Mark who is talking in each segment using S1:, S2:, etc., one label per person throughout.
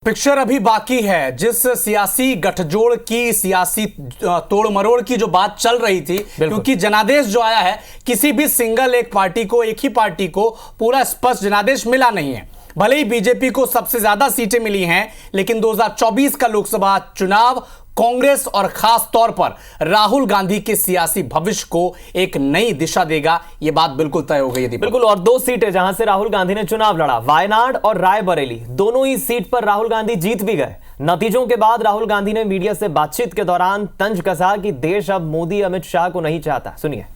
S1: Picture अभी बाकी है। जिस सियासी गठजोड़ की, सियासी तोड़ मरोड़ की जो बात चल रही थी, क्योंकि जनादेश जो आया है, किसी भी सिंगल एक पार्टी को, एक ही पार्टी को पूरा स्पष्ट जनादेश मिला नहीं है। भले ही बीजेपी को सबसे ज्यादा सीटें मिली हैं, लेकिन 2024 का लोकसभा चुनाव कांग्रेस और खास तौर पर राहुल गांधी के सियासी भविष्य को एक नई दिशा देगा, यह बात बिल्कुल तय हो गई है।
S2: बिल्कुल। और दो सीटें जहां से राहुल गांधी ने चुनाव लड़ा, वायनाड और रायबरेली, दोनों ही सीट पर राहुल गांधी जीत भी गए। नतीजों के बाद राहुल गांधी ने मीडिया से बातचीत के दौरान तंज कसा कि देश अब मोदी अमित शाह को नहीं चाहता। सुनिए।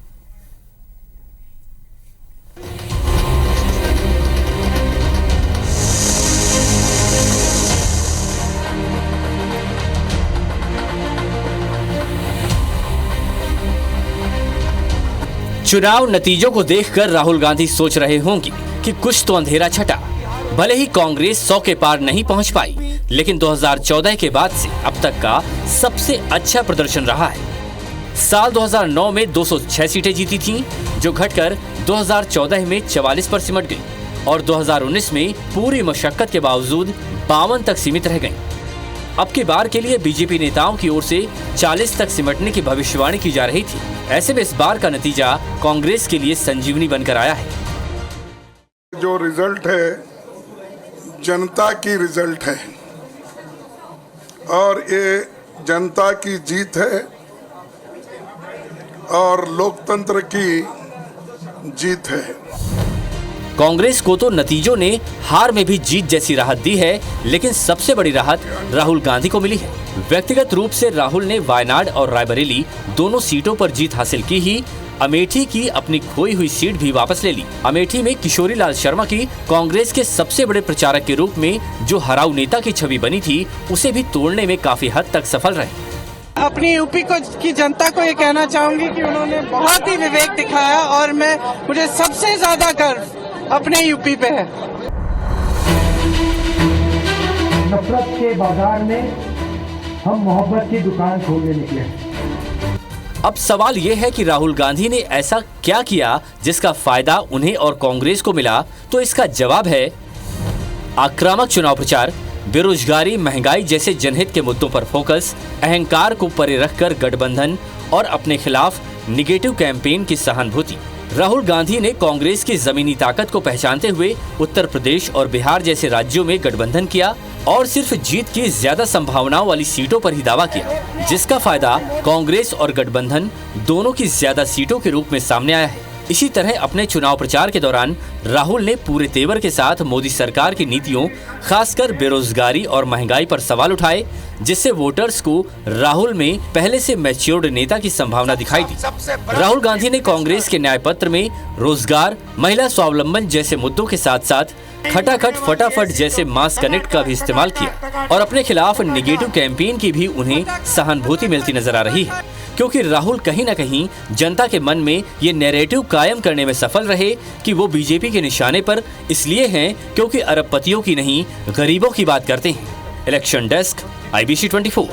S3: चुनाव नतीजों को देखकर राहुल गांधी सोच रहे होंगे कि कुछ तो अंधेरा छटा। भले ही कांग्रेस 100 के पार नहीं पहुंच पाई, लेकिन 2014 के बाद से अब तक का सबसे अच्छा प्रदर्शन रहा है। साल 2009 में 206 सीटें जीती थीं, जो घटकर 2014 में 44 पर सिमट गई और 2019 में पूरी मशक्कत के बावजूद 52 तक सीमित रह गई। अब की बार के लिए बीजेपी नेताओं की ओर से 40 तक सिमटने की भविष्यवाणी की जा रही थी। ऐसे में इस बार का नतीजा कांग्रेस के लिए संजीवनी बनकर आया है।
S4: जो रिजल्ट है जनता की रिजल्ट है और ये जनता की जीत है और लोकतंत्र की जीत है।
S3: कांग्रेस को तो नतीजों ने हार में भी जीत जैसी राहत दी है, लेकिन सबसे बड़ी राहत राहुल गांधी को मिली है। व्यक्तिगत रूप से राहुल ने वायनाड और रायबरेली दोनों सीटों पर जीत हासिल की ही अमेठी की अपनी खोई हुई सीट भी वापस ले ली। अमेठी में किशोरी लाल शर्मा की कांग्रेस के सबसे बड़े प्रचारक के रूप में जो हराऊ नेता की छवि बनी थी, उसे भी तोड़ने में काफी हद तक सफल रहे।
S5: अपनी यूपी की जनता को ये कहना चाहूंगी कि उन्होंने बहुत ही विवेक दिखाया और मुझे सबसे ज्यादा गर्व अपने यूपी पे है।
S6: नफरत के बाजार में हम मोहब्बत की दुकान खोलने निकले।
S3: अब सवाल ये है कि राहुल गांधी ने ऐसा क्या किया जिसका फायदा उन्हें और कांग्रेस को मिला, तो इसका जवाब है आक्रामक चुनाव प्रचार, बेरोजगारी, महंगाई जैसे जनहित के मुद्दों पर फोकस, अहंकार को परे रखकर गठबंधन और अपने खिलाफ निगेटिव कैंपेन की सहानुभूति। राहुल गांधी ने कांग्रेस की जमीनी ताकत को पहचानते हुए उत्तर प्रदेश और बिहार जैसे राज्यों में गठबंधन किया और सिर्फ जीत की ज्यादा संभावनाओं वाली सीटों पर ही दावा किया, जिसका फायदा कांग्रेस और गठबंधन दोनों की ज्यादा सीटों के रूप में सामने आया है। इसी तरह अपने चुनाव प्रचार के दौरान राहुल ने पूरे तेवर के साथ मोदी सरकार की नीतियों, खासकर बेरोजगारी और महंगाई पर सवाल उठाए, जिससे वोटर्स को राहुल में पहले से मैच्योर्ड नेता की संभावना दिखाई दी। राहुल गांधी ने कांग्रेस के न्याय पत्र में रोजगार, महिला स्वावलंबन जैसे मुद्दों के साथ साथ खटाखट फटाफट जैसे मास कनेक्ट का भी इस्तेमाल किया और अपने खिलाफ निगेटिव कैंपेन की भी उन्हें सहानुभूति मिलती नजर आ रही है, क्योंकि राहुल कहीं न कहीं जनता के मन में ये नैरेटिव कायम करने में सफल रहे कि वो बीजेपी के निशाने पर इसलिए हैं क्योंकि अरबपतियों की नहीं, गरीबों की बात करते हैं। Election desk, IBC 24।